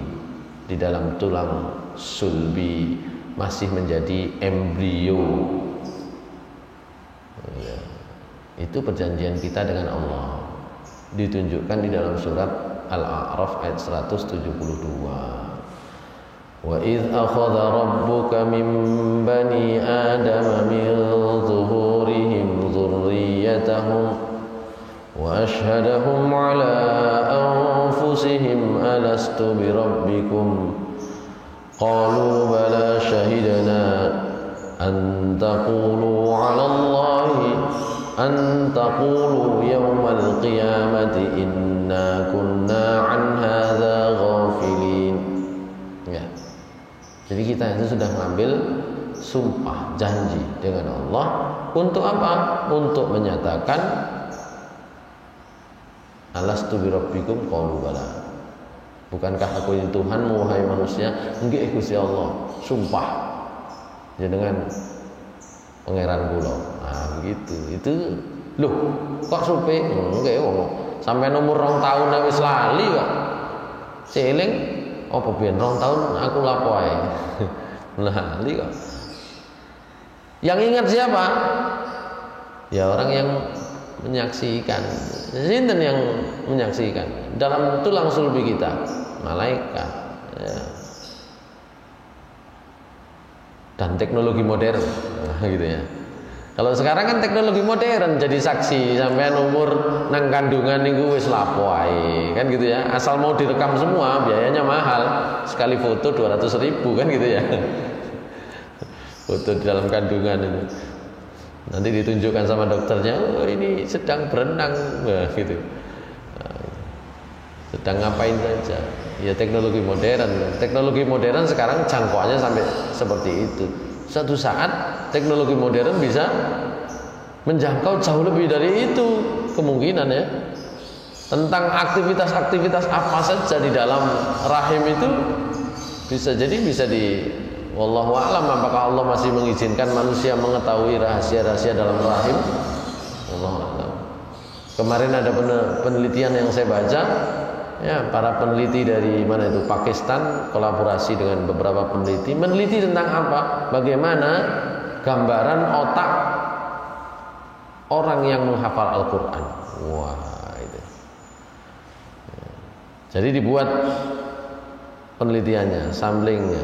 di dalam tulang sulbi, masih menjadi embrio. Ya. Itu perjanjian kita dengan Allah, ditunjukkan di dalam surat Al-A'raf ayat 172. Wa idh akhadha rabbuka min bani adama min zuhurihim dhurriyyatahum wa ashhadahum ala anfusihim alastu bi rabbikum qalu bala shahidna an taqulu ala Allahi an taqulu yawmal qiyamati inna kunna an hadza ghafilin. Ya. Jadi kita itu sudah mengambil sumpah janji dengan Allah untuk apa? Untuk menyatakan alastu bi rabbikum qalu bala. Bukankah aku ini Tuhanmu wahai manusia? Nggih Gusti Allah, sumpah jenengan pangeran kula. Nah, begitu. Itu loh, kok supe? Nggih wong sampai nomor 2 tahun wis lali kok. Seling apa biyen 2 tahun aku lapo ae. Lali kok. Yang ingat siapa? Ya orang yang menyaksikan. Sinten yang menyaksikan? Dalam tulang sulbi kita, malaikat. Ya. Dan teknologi modern, gitu ya. Kalau sekarang kan teknologi modern, jadi saksi sampai umur nang kandungan niku wis lapo ae, kan gitu ya. Asal mau direkam semua, biayanya mahal. Sekali foto 200.000 kan gitu ya. Foto di dalam kandungan itu. Nanti ditunjukkan sama dokternya, oh ini sedang berenang, nah, gitu. Sedang ngapain saja. Ya teknologi modern. Teknologi modern sekarang jangkauannya sampai seperti itu. Suatu saat teknologi modern bisa menjangkau jauh lebih dari itu kemungkinan ya. Tentang aktivitas-aktivitas apa saja di dalam rahim itu bisa jadi bisa di wallahu a'lam apakah Allah masih mengizinkan manusia mengetahui rahasia-rahasia dalam rahim. Wallahu a'lam. Kemarin ada penelitian yang saya baca. Ya, para peneliti dari mana itu Pakistan kolaborasi dengan beberapa peneliti meneliti tentang apa? Bagaimana gambaran otak orang yang menghafal Al-Qur'an. Wah, itu. Jadi dibuat penelitiannya, samplingnya.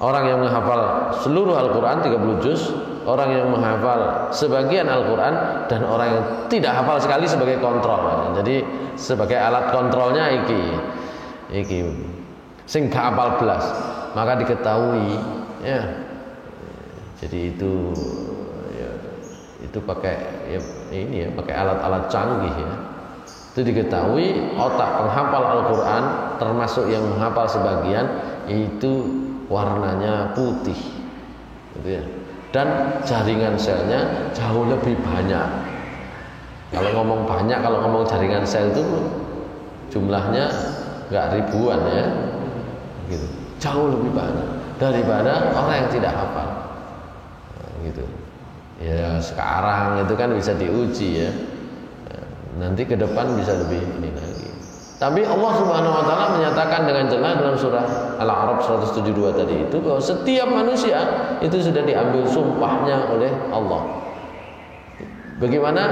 Orang yang menghafal seluruh Al-Qur'an 30 juz, orang yang menghafal sebagian Al-Qur'an dan orang yang tidak hafal sekali sebagai kontrol. Jadi sebagai alat kontrolnya iki sing gak hafal belas, maka diketahui ya. Jadi itu pakai ya, ini ya, pakai alat-alat canggih ya. Itu diketahui otak penghafal Al-Qur'an termasuk yang menghafal sebagian itu warnanya putih gitu ya. Dan jaringan selnya jauh lebih banyak. Kalau ngomong banyak, kalau ngomong jaringan sel itu jumlahnya nggak ribuan ya, gitu. Jauh lebih banyak daripada orang yang tidak hafal, gitu. Ya sekarang itu kan bisa diuji ya. Nanti ke depan bisa lebih ini lagi. Tapi Allah Subhanahu Wa Taala menyatakan dengan jelas dalam surah Al-A'raf 172 tadi itu bahwa setiap manusia itu sudah diambil sumpahnya oleh Allah. Bagaimana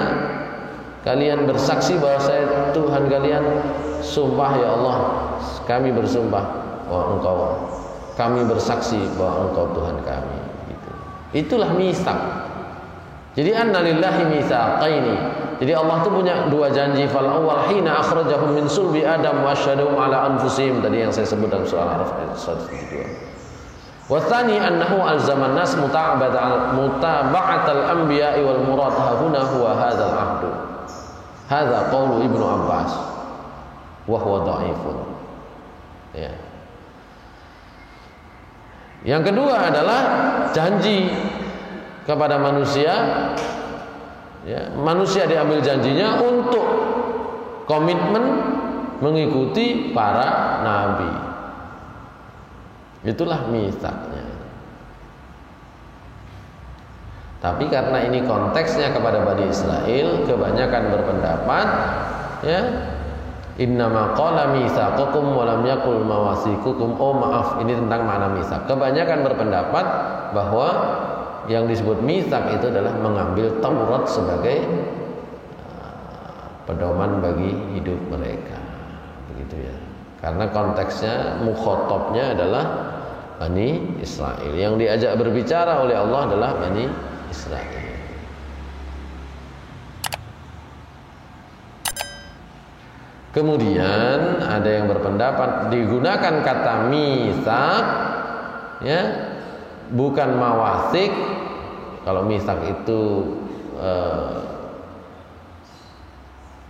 kalian bersaksi bahwa saya Tuhan kalian? Sumpah ya Allah, kami bersumpah bahwa Engkau, kami bersaksi bahwa Engkau Tuhan kami. Gitu. Itulah mitsak. Jadi annalillahi mitsaqaini. Jadi Allah itu punya 2 janji. Fal awwal hina akhrajahum min sulbi Adam wa asyhadahum ala anfusihim, tadi yang saya sebut dalam surah Al-A'raf ayat 172. Wa tsani annahu alzaman nas mutaba'atal anbiya'i wal murad hahuna huwa hadzal ahdu. Hadza qaulu Ibnu Abbas wa huwa dhaifun. Ya. Yang kedua adalah janji kepada manusia. Ya, manusia diambil janjinya untuk komitmen mengikuti para nabi. Itulah mitsaqnya. Tapi karena ini konteksnya kepada Bani Israel, kebanyakan berpendapat ya, innama qala mitsaqakum wa lam yaqul mawasikukum. Oh maaf, ini tentang makna mitsaq. Kebanyakan berpendapat bahwa yang disebut mitsaq itu adalah mengambil Taurat sebagai pedoman bagi hidup mereka. Begitu ya. Karena konteksnya mukhatabnya adalah Bani Israel. Yang diajak berbicara oleh Allah adalah Bani Israel. Kemudian ada yang berpendapat digunakan kata mitsaq ya, bukan mawasik. Kalau mitsaq itu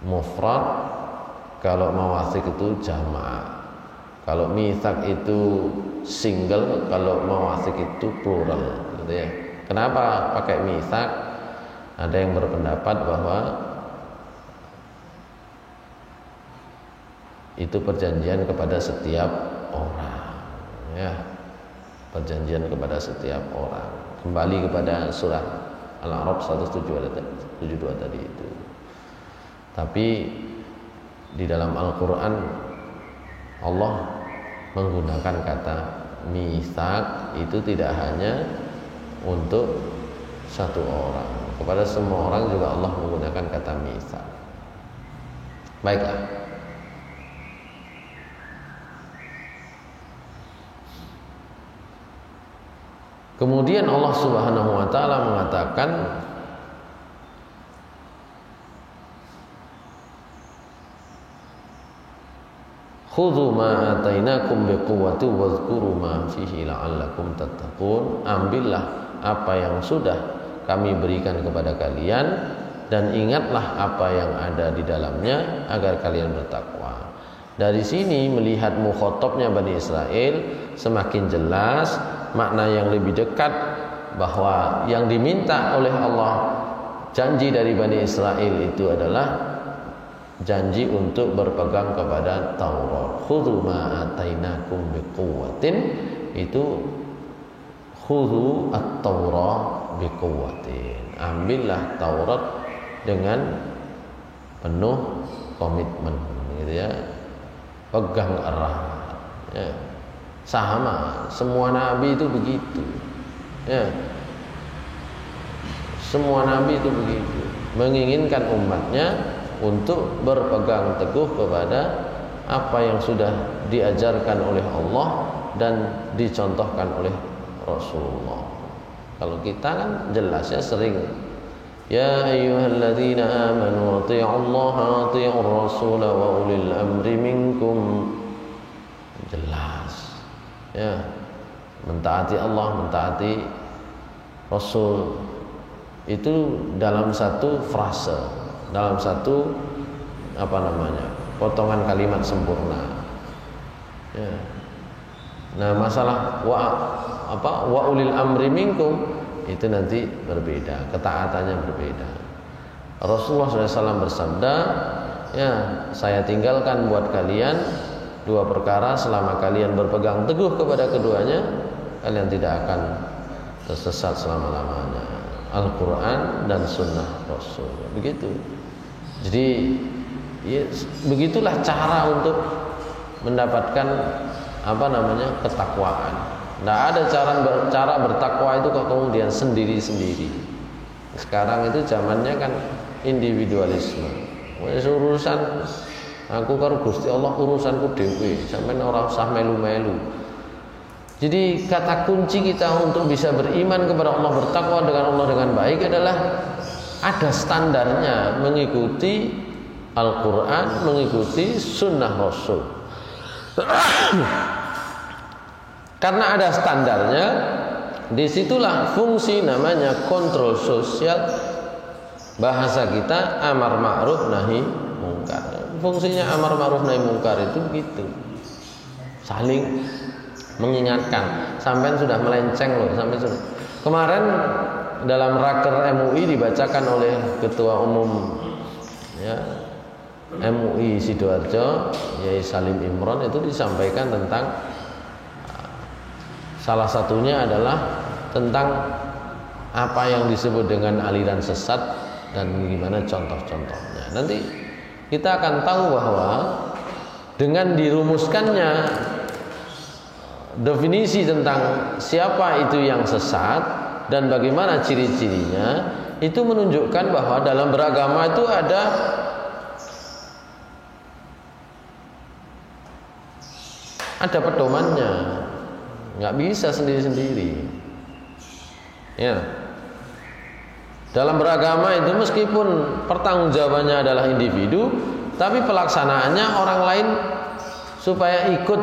mufrad, kalau mawasik itu jamak. Kalau mitsaq itu single, kalau mawasik itu plural, gitu ya. Kenapa pakai mitsaq? Ada yang berpendapat bahwa itu perjanjian kepada setiap orang, ya. Perjanjian kepada setiap orang. Kembali kepada surah Al-A'raf 172 tadi itu. Tapi di dalam Al-Quran Allah menggunakan kata mitsaq itu tidak hanya untuk satu orang, kepada semua orang juga Allah menggunakan kata mitsaq. Baiklah. Kemudian Allah Subhanahu wa taala mengatakan khudhu ma atainakum biquwwatin wadhkuru ma fihi la'allakum tattaqun. Ambillah apa yang sudah kami berikan kepada kalian dan ingatlah apa yang ada di dalamnya agar kalian bertakwa. Dari sini melihat mukhatabnya Bani Israel semakin jelas makna yang lebih dekat bahwa yang diminta oleh Allah, janji dari Bani Israel itu adalah janji untuk berpegang kepada Taurat. Khudhu ma atainakum biquwwatin, itu khudhu at-Taurat biquwwatin. Ambillah Taurat dengan penuh komitmen, gitu ya. Pegang erat. Ya. Sama, semua nabi itu begitu. Ya. Semua nabi itu begitu, menginginkan umatnya untuk berpegang teguh kepada apa yang sudah diajarkan oleh Allah dan dicontohkan oleh Rasulullah. Kalau kita kan jelasnya sering, ya ayyuhalladzina amanu athi'ullaha wa athi'ur rasula wa ulil amri minkum. Jelas. Ya. Mentaati Allah, mentaati Rasul itu dalam satu frase, dalam satu potongan kalimat sempurna. Ya. Nah, masalah wa ulil amri minkum itu nanti berbeda, ketaatannya berbeda. Rasulullah SAW bersabda, ya, saya tinggalkan buat kalian dua perkara, selama kalian berpegang teguh kepada keduanya, kalian tidak akan tersesat selama-lamanya. Al-Quran dan Sunnah Rasul. Begitu. Jadi ya, begitulah cara untuk mendapatkan ketakwaan. Tidak ada cara bertakwa itu kok kemudian sendiri-sendiri. Sekarang itu zamannya kan individualisme. Urusan aku karo Gusti Allah, urusanku dhewe, sampeyan ora usah melu-melu. Jadi kata kunci kita untuk bisa beriman kepada Allah, bertakwa dengan Allah dengan baik adalah ada standarnya, mengikuti Al-Quran, mengikuti Sunnah Rasul. Karena ada standarnya, disitulah fungsi namanya kontrol sosial. Bahasa kita amar ma'ruf nahi mungkar. Fungsinya amar ma'ruf nahi mungkar itu begitu, saling mengingatkan. Sampai sudah melenceng loh, sampai sudah. Kemarin dalam raker MUI dibacakan oleh ketua umum ya MUI Sidoarjo, Yai Salim Imron, itu disampaikan tentang salah satunya adalah tentang apa yang disebut dengan aliran sesat dan gimana contoh-contohnya. Nanti kita akan tahu bahwa dengan dirumuskannya definisi tentang siapa itu yang sesat dan bagaimana ciri-cirinya, itu menunjukkan bahwa dalam beragama itu ada pedomannya, nggak bisa sendiri-sendiri. Ya, dalam beragama itu meskipun pertanggungjawabannya adalah individu, tapi pelaksanaannya orang lain supaya ikut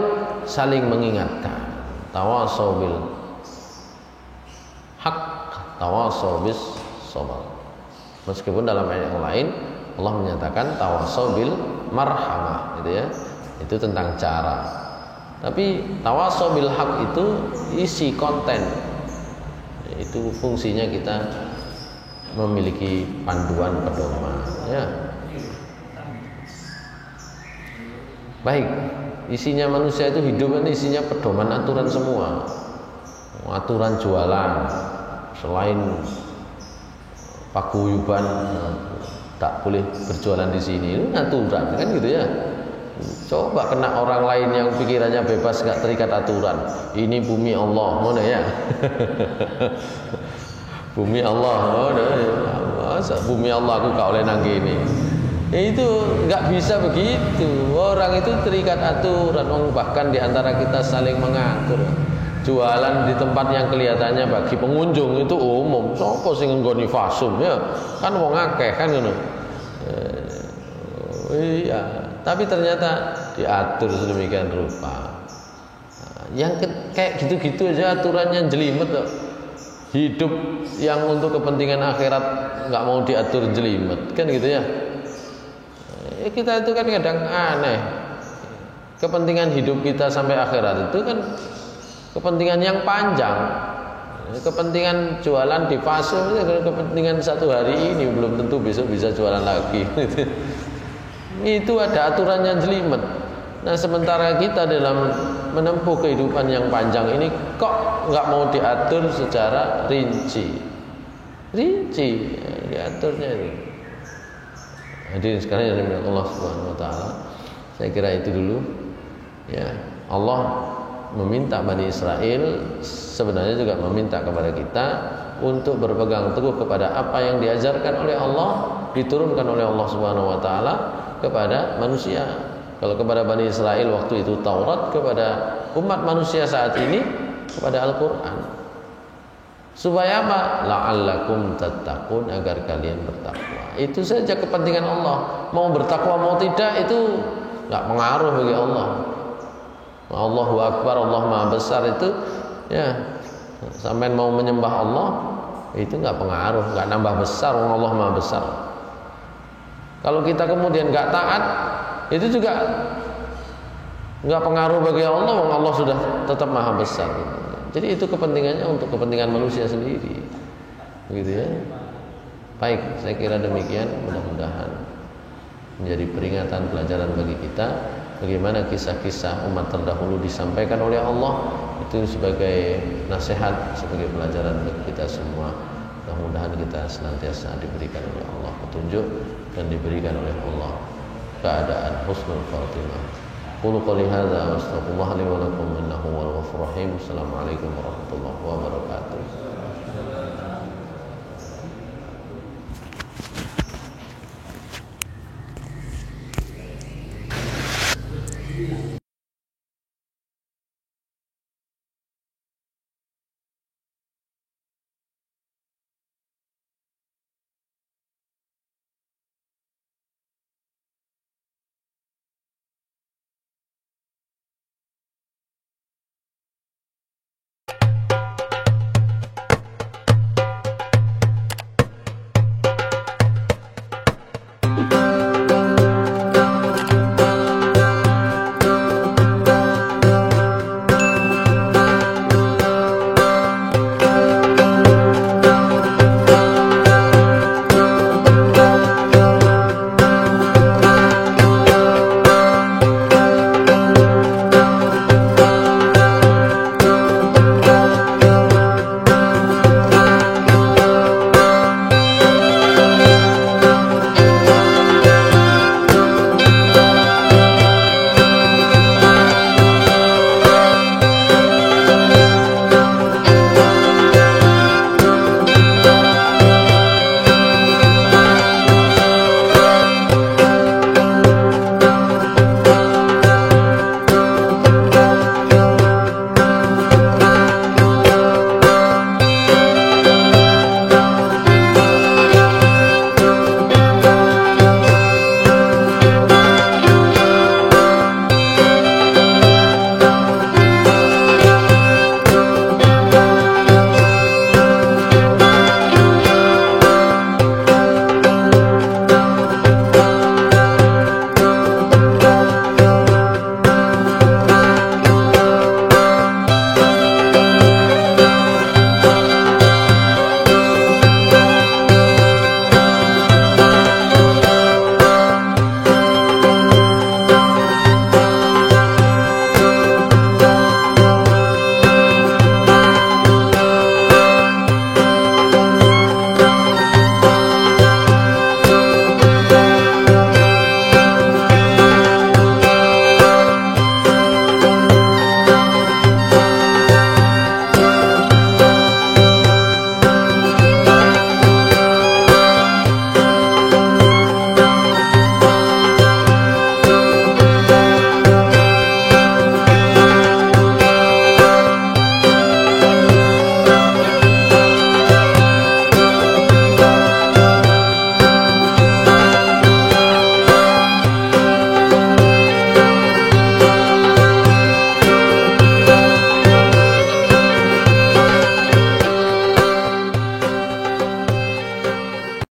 saling mengingatkan. Tawasau bil haq, tawasau bis sabr. Meskipun dalam ayat yang lain Allah menyatakan tawasau bil marhamah, gitu ya. Itu tentang cara. Tapi tawasau bil haq itu isi konten. Itu fungsinya kita memiliki panduan pedoman, ya. Baik, isinya manusia itu hidup kan isinya pedoman aturan semua. Aturan jualan, selain paguyuban tak boleh berjualan di sini, itu aturan kan gitu ya. Coba kena orang lain yang pikirannya bebas, nggak terikat aturan. Ini bumi Allah, mana ya? Bumi Allah, masa bumi Allah aku kau oleh nang gini. Itu nggak bisa begitu. Orang itu terikat aturan. Bahkan diantara kita saling mengatur. Jualan di tempat yang kelihatannya bagi pengunjung itu umum. Sopo sing nggoni fasum ya? Kan wong akeh kan ngono. Iya, tapi ternyata diatur sedemikian rupa. Yang kayak gitu-gitu aja aturannya jelimet loh. Hidup yang untuk kepentingan akhirat nggak mau diatur jelimet, kan gitu ya. Kita itu kan kadang aneh. Kepentingan hidup kita sampai akhirat itu kan kepentingan yang panjang. Kepentingan jualan di fasum itu kepentingan satu hari ini, belum tentu besok bisa jualan lagi. Itu ada aturannya jelimet. Nah, sementara kita dalam menempuh kehidupan yang panjang ini kok nggak mau diatur secara rinci diaturnya ini. Hadirin sekalian yang dimuliakan Allah Subhanahu wa taala, saya kira itu dulu ya. Allah meminta Bani Israel, sebenarnya juga meminta kepada kita untuk berpegang teguh kepada apa yang diajarkan oleh Allah, diturunkan oleh Allah Subhanahu wa taala kepada manusia. Kalau kepada Bani Israel waktu itu Taurat, kepada umat manusia saat ini kepada Al-Qur'an. Supaya apa? La'allakum tattaqun, agar kalian bertakwa. Itu saja kepentingan Allah. Mau bertakwa mau tidak itu enggak pengaruh bagi Allah. Allahu Akbar, Allah Maha Besar itu ya, sampai mau menyembah Allah itu enggak pengaruh, enggak nambah besar, Allah Maha Besar. Kalau kita kemudian enggak taat, itu juga enggak pengaruh bagi Allah, Allah sudah tetap Maha Besar. Jadi itu kepentingannya untuk kepentingan manusia sendiri, gitu ya. Baik, saya kira demikian. Mudah-mudahan menjadi peringatan, pelajaran bagi kita bagaimana kisah-kisah umat terdahulu disampaikan oleh Allah, itu sebagai nasihat, sebagai pelajaran bagi kita semua. Mudah-mudahan kita senantiasa diberikan oleh Allah petunjuk dan diberikan oleh Allah keadaan husnul khatimah. Qulu qouli hadza wa astaghfirullah li wa lakum innahu huwal ghafurur rahim. Assalamualaikum warahmatullahi wabarakatuh.